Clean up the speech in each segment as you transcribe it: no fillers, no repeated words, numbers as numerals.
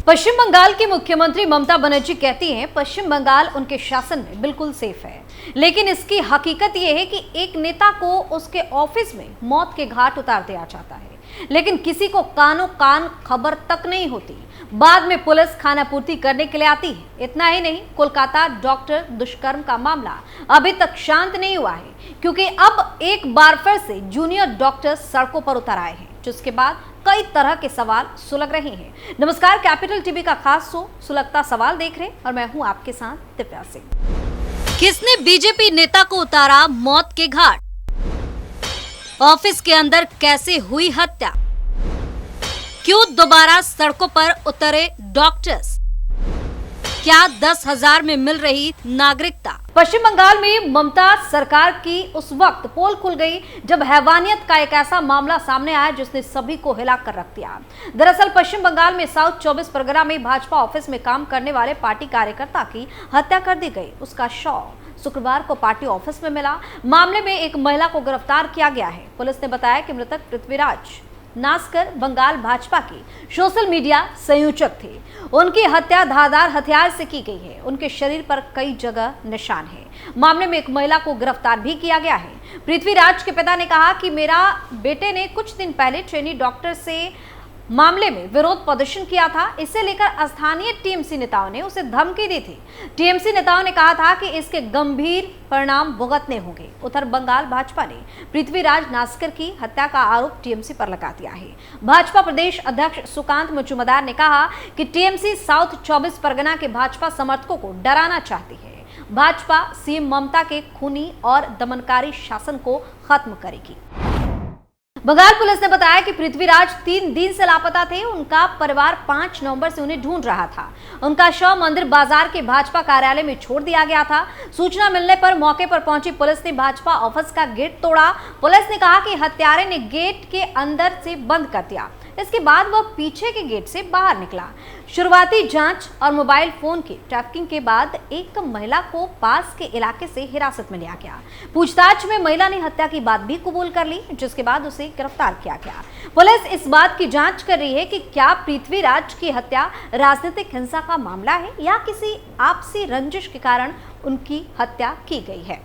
पश्चिम बंगाल की मुख्यमंत्री ममता बनर्जी कहती हैं पश्चिम बंगाल उनके शासन में बिल्कुल सेफ है, लेकिन इसकी हकीकत यह है कि एक नेता को उसके ऑफिस में मौत के घाट उतार दिया जाता है, लेकिन किसी को कानों कान खबर तक नहीं होती। बाद में पुलिस खानापूर्ति करने के लिए आती है। इतना ही नहीं, कोलकाता डॉक्टर दुष्कर्म का मामला अभी तक शांत नहीं हुआ है, क्योंकि अब एक बार फिर से जूनियर डॉक्टर सड़कों पर उतर आए हैं, जिसके बाद कई तरह के सवाल सुलग रहे हैं। नमस्कार, कैपिटल टीवी का खास शो सुलगता सवाल देख रहे हैं और मैं हूं आपके साथ दिव्या सिंह। किसने बीजेपी नेता को उतारा मौत के घाट? ऑफिस के अंदर कैसे हुई हत्या? क्यों दोबारा सड़कों पर उतरे डॉक्टर्स? क्या 10,000 में मिल रही नागरिकता? पश्चिम बंगाल में ममता सरकार की उस वक्त पोल खुल गई जब हैवानियत का एक ऐसा मामला सामने आया जिसने सभी को हिला कर रख दिया। दरअसल पश्चिम बंगाल में साउथ 24 परगना में भाजपा ऑफिस में काम करने वाले पार्टी कार्यकर्ता की हत्या कर दी गई। उसका शव शुक्रवार को पार्टी ऑफिस में मिला। मामले में एक महिला को गिरफ्तार किया गया है। पुलिस ने बताया कि मृतक पृथ्वीराज नास्कर बंगाल भाजपा के सोशल मीडिया संयोजक थे। उनकी हत्या धारदार हथियार से की गई है। उनके शरीर पर कई जगह निशान हैं। मामले में एक महिला को गिरफ्तार भी किया गया है। पृथ्वीराज के पिता ने कहा कि मेरा बेटे ने कुछ दिन पहले ट्रेनी डॉक्टर से मामले में विरोध प्रदर्शन किया था। इसे लेकर स्थानीय टीएमसी नेताओं ने उसे धमकी दी थी। टीएमसी नेताओं ने कहा था कि इसके गंभीर परिणाम भुगतने होंगे। उधर बंगाल भाजपा ने पृथ्वीराज नास्कर की हत्या का आरोप टीएमसी पर लगा दिया है। भाजपा प्रदेश अध्यक्ष सुकांत मुजुमदार ने कहा कि टीएमसी साउथ 24 परगना के भाजपा समर्थकों को डराना चाहती है। भाजपा सीएम ममता के खूनी और दमनकारी शासन को खत्म करेगी। बंगाल पुलिस ने बताया कि पृथ्वीराज 3 दिन से लापता थे। उनका परिवार 5 नवंबर से उन्हें ढूंढ रहा था। उनका शव मंदिर बाजार के भाजपा कार्यालय में छोड़ दिया गया था। सूचना मिलने पर मौके पर पहुंची पुलिस ने भाजपा ऑफिस का गेट तोड़ा। पुलिस ने कहा कि हत्यारे ने गेट के अंदर से बंद कर दिया। इसके बाद वह पीछे के गेट से बाहर निकला। शुरुआती जांच और मोबाइल फोन की ट्रैकिंग के बाद एक महिला को पास के इलाके से हिरासत में लिया गया। पूछताछ में महिला ने हत्या की बात भी कबूल कर ली, जिसके बाद उसे गिरफ्तार किया गया। पुलिस इस बात की जांच कर रही है कि क्या पृथ्वीराज की हत्या राजनीतिक हिंसा का मामला है या किसी आपसी रंजिश के कारण उनकी हत्या की गई है।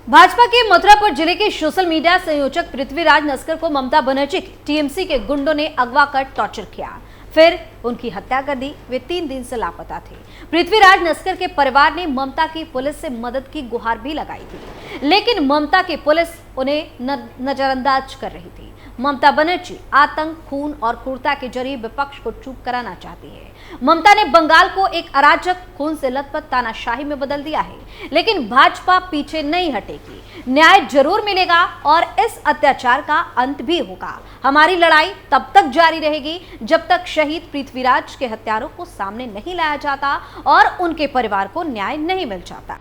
भाजपा के मथुरापुर जिले के सोशल मीडिया संयोजक पृथ्वीराज नास्कर को ममता बनर्जी के टीएमसी के गुंडों ने अगवा कर टॉर्चर किया, फिर उनकी हत्या कर दी। वे 3 दिन से लापता थे। पृथ्वीराज नास्कर के परिवार ने ममता की पुलिस से मदद की गुहार भी लगाई थी, लेकिन ममता की पुलिस उन्हें नजरअंदाज कर रही थी। ममता बनर्जी आतंक, खून और क्रूरता के जरिए विपक्ष को चुप कराना चाहती है। ममता ने बंगाल को एक अराजक, खून से लथपथ तानाशाही में बदल दिया है, लेकिन भाजपा पीछे नहीं हटेगी। न्याय जरूर मिलेगा और इस अत्याचार का अंत भी होगा। हमारी लड़ाई तब तक जारी रहेगी जब तक शहीद पृथ्वीराज के हत्यारों को सामने नहीं लाया जाता और उनके परिवार को न्याय नहीं मिल जाता।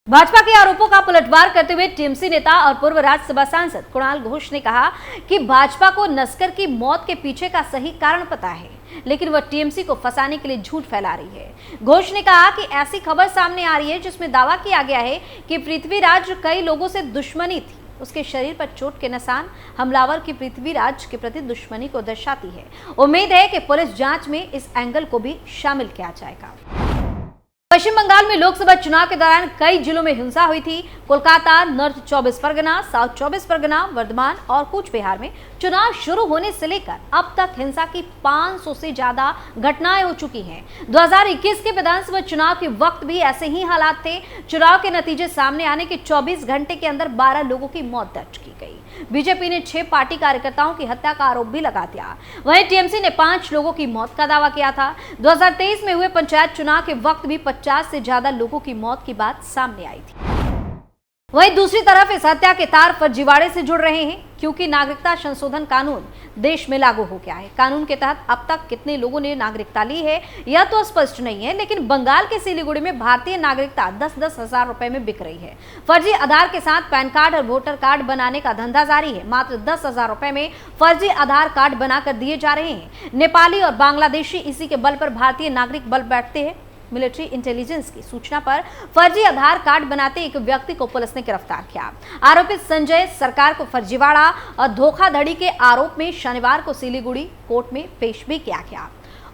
भाजपा के आरोपों का पलटवार करते हुए टीएमसी नेता और पूर्व राज्यसभा सांसद कुणाल घोष ने कहा कि भाजपा को नास्कर की मौत के पीछे का सही कारण पता है, लेकिन वह टीएमसी को फंसाने के लिए झूठ फैला रही है। घोष ने कहा कि ऐसी खबर सामने आ रही है जिसमें दावा किया गया है कि पृथ्वीराज कई लोगों से दुश्मनी थी। उसके शरीर पर चोट के निशान हमलावर की पृथ्वीराज के प्रति दुश्मनी को दर्शाती है। उम्मीद है कि पुलिस जांच में इस एंगल को भी शामिल किया जाएगा। पश्चिम बंगाल में लोकसभा चुनाव के दौरान कई जिलों में हिंसा हुई थी। कोलकाता, नॉर्थ 24 परगना, साउथ 24 परगना, वर्धमान और कूच बिहार में चुनाव शुरू होने से लेकर अब तक हिंसा की 500 से ज्यादा घटनाएं हो चुकी हैं। 2021 के विधानसभा चुनाव के वक्त भी ऐसे ही हालात थे। चुनाव के नतीजे सामने आने के 24 घंटे के अंदर 12 लोगों की मौत दर्ज की गई। बीजेपी ने 6 पार्टी कार्यकर्ताओं की हत्या का आरोप भी लगा दिया। वहीं टीएमसी ने 5 लोगों की मौत का दावा किया था। 2023 में हुए पंचायत चुनाव के वक्त भी 50 से ज्यादा लोगों की मौत की बात सामने आई थी। वहीं दूसरी तरफ इस हत्या के तार फर्जीवाड़े से जुड़ रहे हैं, क्योंकि नागरिकता संशोधन कानून देश में लागू हो गया है। कानून के तहत अब तक कितने लोगों ने नागरिकता ली है यह तो स्पष्ट नहीं है, लेकिन बंगाल के सिलीगुड़ी में भारतीय नागरिकता 10-10 हजार रुपए में बिक रही है। फर्जी आधार के साथ पैन कार्ड और वोटर कार्ड बनाने का धंधा जारी है। मात्र 10,000 रुपए में फर्जी आधार कार्ड बनाकर दिए जा रहे हैं। नेपाली और बांग्लादेशी इसी के बल पर भारतीय नागरिक बल बैठते हैं। मिलिट्री इंटेलिजेंस की सूचना पर फर्जी आधार कार्ड बनाते एक व्यक्ति को पुलिस ने गिरफ्तार किया। आरोपित संजय सरकार को फर्जीवाड़ा और धोखाधड़ी के आरोप में शनिवार को सिलीगुड़ी कोर्ट में पेश भी किया गया।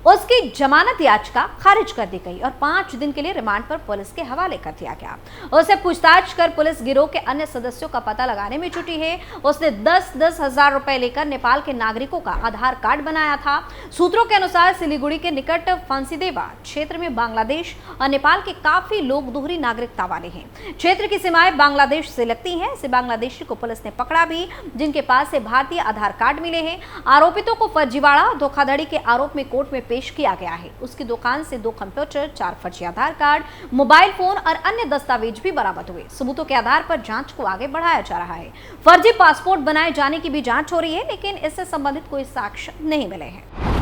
उसकी जमानत याचिका खारिज कर दी गई और 5 दिन के लिए रिमांड पर पुलिस के हवाले कर दिया गया। उसे पूछताछ कर पुलिस गिरोह के अन्य सदस्यों का पता लगाने में जुटी है। उसने 10-10 हजार रुपए लेकर नेपाल के नागरिकों का आधार कार्ड बनाया था। सूत्रों के अनुसार सिलीगुड़ी के निकट फांसीदेवा क्षेत्र में बांग्लादेश और नेपाल के काफी लोग दोहरी नागरिकता वाले हैं। क्षेत्र की सीमाएं बांग्लादेश से लगती हैं। इसे बांग्लादेशी को पुलिस ने पकड़ा भी, जिनके पास से भारतीय आधार कार्ड मिले हैं। आरोपितों को फर्जीवाड़ा और धोखाधड़ी के आरोप में कोर्ट में पेश किया गया है। उसकी दुकान से 2 कंप्यूटर, 4 फर्जी आधार कार्ड, मोबाइल फोन और अन्य दस्तावेज भी बरामद हुए। सबूतों के आधार पर जांच को आगे बढ़ाया जा रहा है। फर्जी पासपोर्ट बनाए जाने की भी जांच हो रही है, लेकिन इससे संबंधित कोई साक्ष्य नहीं मिले हैं।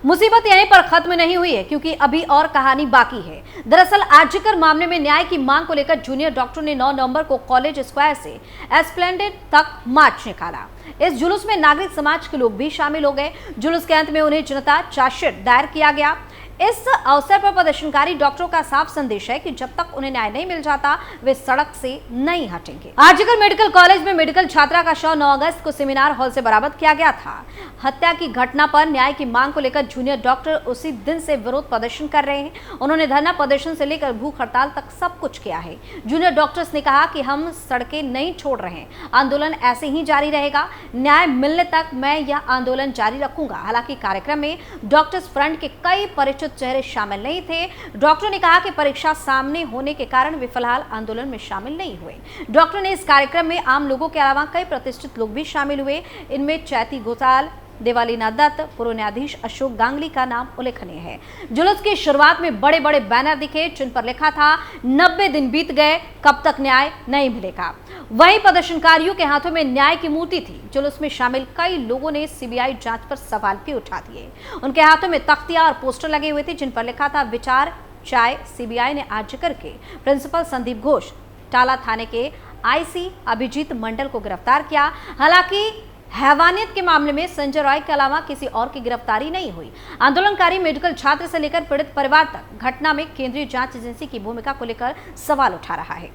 मुसीबत यहीं पर खत्म नहीं हुई है, क्योंकि अभी और कहानी बाकी है। दरअसल आर्जिकर मामले में न्याय की मांग को लेकर जूनियर डॉक्टर ने 9 नवंबर को कॉलेज स्क्वायर से एस्प्लेंडेड तक मार्च निकाला। इस जुलूस में नागरिक समाज के लोग भी शामिल हो गए। जुलूस के अंत में उन्हें जनता चार्जशीट दायर किया गया। इस अवसर पर प्रदर्शनकारी डॉक्टरों का साफ संदेश है कि जब तक उन्हें न्याय नहीं मिल जाता वे सड़क से नहीं हटेंगे। आर्जिकर मेडिकल कॉलेज में मेडिकल छात्रा का शव 9 अगस्त को सेमिनार हॉल से बरामद किया गया था। हत्या की घटना पर न्याय की मांग को लेकर जूनियर डॉक्टर उसी दिन से विरोध प्रदर्शन कर रहे हैं। उन्होंने धरना प्रदर्शन से लेकर भूख हड़ताल तक सब कुछ किया है। जूनियर डॉक्टर्स ने कहा कि हम सड़कें नहीं छोड़ रहे हैं, आंदोलन ऐसे ही जारी रहेगा। न्याय मिलने तक मैं यह आंदोलन जारी रखूंगा। हालांकि कार्यक्रम में डॉक्टर्स फ्रंट के कई परिचित चेहरे शामिल नहीं थे। डॉक्टर ने कहा कि परीक्षा सामने होने के कारण वे फिलहाल आंदोलन में शामिल नहीं हुए। डॉक्टर ने इस कार्यक्रम में आम लोगों के अलावा कई प्रतिष्ठित लोग भी शामिल हुए। इनमें चैती घोषाल, देवालीना दत्त, पूर्व न्यायाधीश अशोक गांगली का नाम उल्लेखनीय है। जुलूस की शुरुआत में बड़े बड़े बैनर दिखे जिन पर लिखा था 90 दिन बीत गए, कब तक न्याय नहीं मिलेगा। वहीं प्रदर्शनकारियों के हाथों में न्याय की मूर्ति थी। जुलूस में शामिल कई लोगों ने सीबीआई जांच पर सवाल भी उठा दिए। उनके हाथों में तख्तियां और पोस्टर लगे हुए थे जिन पर लिखा था विचार चाय। सीबीआई ने आर्जिकर के प्रिंसिपल संदीप घोष, टाला थाने के आईसी अभिजीत मंडल को गिरफ्तार किया। हालांकि हैवानियत के मामले में संजय रॉय के अलावा किसी और की गिरफ्तारी नहीं हुई। आंदोलनकारी मेडिकल छात्र से लेकर पीड़ित परिवार तक घटना में केंद्रीय जांच एजेंसी की भूमिका को लेकर सवाल उठा रहा है।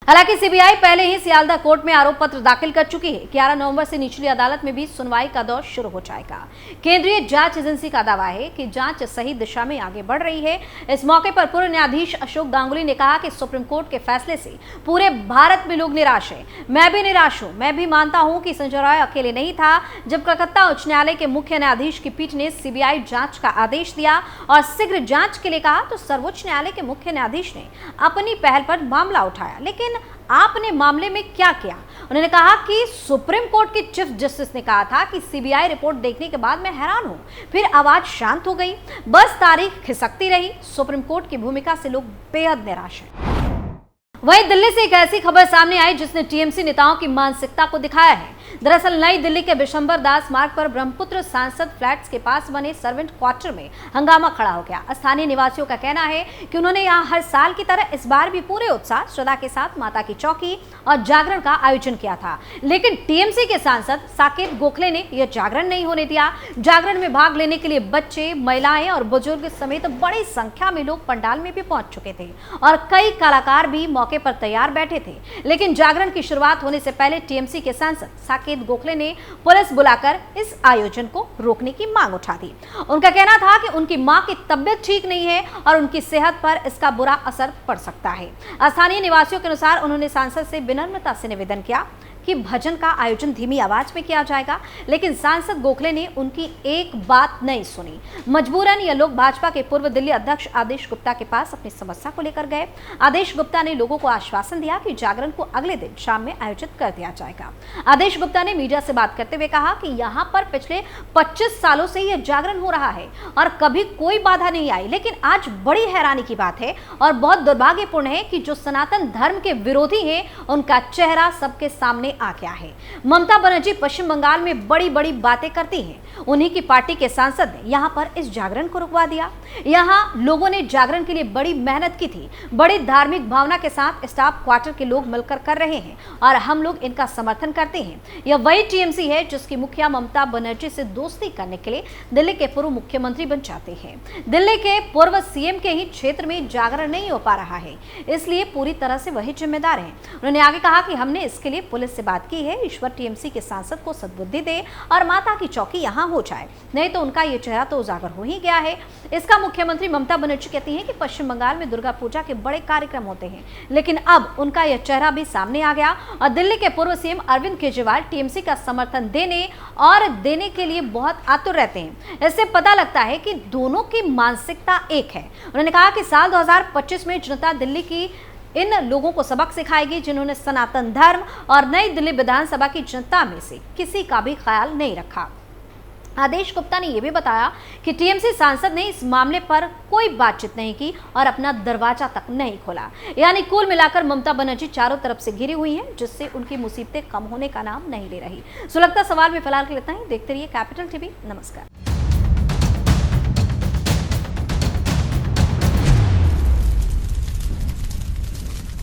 हालांकि सीबीआई पहले ही सियालदह कोर्ट में आरोप पत्र दाखिल कर चुकी है। 11 नवंबर से निचली अदालत में भी सुनवाई का दौर शुरू हो जाएगा। केंद्रीय जांच एजेंसी का दावा है कि जांच सही दिशा में आगे बढ़ रही है। इस मौके पर पूर्व न्यायाधीश अशोक गांगुली ने कहा कि सुप्रीम कोर्ट के फैसले से पूरे भारत में लोग निराश हैं। मैं भी निराश हूं। मैं भी मानता हूं कि संजय रॉय अकेले नहीं था। जब कलकत्ता उच्च न्यायालय के मुख्य न्यायाधीश की पीठ ने सीबीआई जांच का आदेश दिया और शीघ्र जांच के लिए कहा, तो सर्वोच्च न्यायालय के मुख्य न्यायाधीश ने अपनी पहल पर मामला उठाया। लेकिन आपने मामले में क्या किया? उन्होंने कहा कि सुप्रीम कोर्ट के चीफ जस्टिस ने कहा था कि सीबीआई रिपोर्ट देखने के बाद मैं हैरान हूं। फिर आवाज शांत हो गई, बस तारीख खिसकती रही। सुप्रीम कोर्ट की भूमिका से लोग बेहद निराश हैं। वहीं दिल्ली से एक ऐसी खबर सामने आई जिसने टीएमसी नेताओं की मानसिकता को दिखाया है। दरअसल नई दिल्ली के बिशंबर दास मार्ग पर ब्रह्मपुत्र सांसद फ्लैट्स के पास बने सर्वेंट क्वार्टर में हंगामा खड़ा हो गया। स्थानीय निवासियों का कहना है कि उन्होंने यहां हर साल की तरह इस बार भी पूरे उत्साह श्रद्धा के साथ माता की चौकी और जागरण का आयोजन किया था। लेकिन टीएमसी के सांसद साकेत गोखले ने यह जागरण नहीं होने दिया। जागरण में भाग लेने के लिए बच्चे, महिलाएं और बुजुर्ग समेत बड़ी संख्या में लोग पंडाल में भी पहुंच चुके थे और कई कलाकार भी मौके पर तैयार बैठे थे। लेकिन जागरण की शुरुआत होने से पहले टीएमसी के सांसद साकेत गोखले ने पुलिस बुलाकर इस आयोजन को रोकने की मांग उठा दी। उनका कहना था कि उनकी मां की तबीयत ठीक नहीं है और उनकी सेहत पर इसका बुरा असर पड़ सकता है। स्थानीय निवासियों के अनुसार उन्होंने सांसद से विनम्रता से निवेदन किया कि भजन का आयोजन धीमी आवाज में किया जाएगा, लेकिन सांसद गोखले ने उनकी एक बात नहीं सुनी। मजबूरन ये लोग भाजपा के पूर्व दिल्ली अध्यक्ष आदेश गुप्ता के पास अपनी समस्या को लेकर गए। आदेश गुप्ता ने लोगों को आश्वासन दिया कि जागरण को अगले दिन शाम में आयोजित कर दिया जाएगा। आदेश गुप्ता ने मीडिया से बात करते हुए कहा कि यहाँ पर पिछले 25 सालों से यह जागरण हो रहा है और कभी कोई बाधा नहीं आई, लेकिन आज बड़ी हैरानी की बात है और बहुत दुर्भाग्यपूर्ण है कि जो सनातन धर्म के विरोधी हैं उनका चेहरा सबके सामने आ गया है। ममता बनर्जी पश्चिम बंगाल में बड़ी बड़ी बातें करती हैं। उन्हीं की पार्टी के सांसद ने यहां पर इस जागरण को रुकवा दिया। यहां लोगों ने जागरण के लिए बड़ी मेहनत की थी। बड़ी धार्मिक भावना के साथ स्टाफ क्वार्टर के लोग मिलकर कर रहे हैं और हम लोग इनका समर्थन करते हैं। यह वही टीएमसी है जिसकी मुखिया ममता बनर्जी से दोस्ती करने के लिए दिल्ली के पूर्व मुख्यमंत्री बन जाते हैं। दिल्ली के पूर्व सीएम के ही क्षेत्र में जागरण नहीं हो पा रहा है, इसलिए पूरी तरह से वही जिम्मेदार हैं। उन्होंने आगे कहा कि हमने इसके लिए पुलिस से बात की है, ईश्वर टीएमसी के सांसद को सद्बुद्धि दे और माता की चौकी यहां हो जाए, नहीं तो उनका ये चेहरा तो उजागर हो ही गया है। इसका मुख्यमंत्री ममता बनर्जी कहती हैं कि पश्चिम बंगाल में दुर्गा पूजा के बड़े कार्यक्रम होते हैं, लेकिन अब उनका यह चेहरा भी सामने आ गया और दिल्ली के पूर्व सीएम अरविंद केजरीवाल टीएमसी का समर्थन देने के लिए बहुत आतुर रहते हैं। इससे पता लगता है कि दोनों की मानसिकता एक है। उन्होंने कहा कि साल 2025 में जनता दिल्ली की इन लोगों को सबक सिखाएगी जिन्होंने सनातन धर्म और नई दिल्ली विधानसभा की जनता में से किसी का भी ख्याल नहीं रखा। आदेश गुप्ता ने यह भी बताया कि टीएमसी सांसद ने इस मामले पर कोई बातचीत नहीं की और अपना दरवाजा तक नहीं खोला। यानी कुल मिलाकर ममता बनर्जी चारों तरफ से घिरी हुई हैं, जिससे उनकी मुसीबतें कम होने का नाम नहीं ले रही। सुलगता सवाल में फिलहाल के लिए इतना ही। देखते रहिए कैपिटल टीवी। नमस्कार।